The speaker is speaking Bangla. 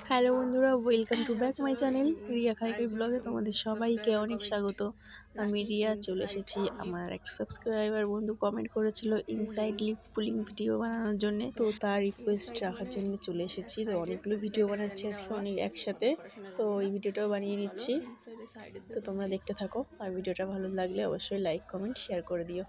হ্যালো বন্ধুরা, welcome to back my channel Riya খাইকাই ব্লগে তোমাদের সবাইকে অনেক স্বাগত। আমি রিয়া চলে এসেছি। আমার এক সাবস্ক্রাইবার বন্ধু কমেন্ট করেছিল ইনসাইড লিপ পুলিং ভিডিও বানানোর জন্য, তো তার রিকোয়েস্ট রাখার জন্য চলে এসেছি। তো অনেকগুলো ভিডিও বানাচ্ছি আজকে অনেক একসাথে, তো এই ভিডিওটাও বানিয়ে নিচ্ছি। তো তোমরা দেখতে থাকো, আর ভিডিওটা ভালো লাগলে অবশ্যই লাইক কমেন্ট শেয়ার করে দিও।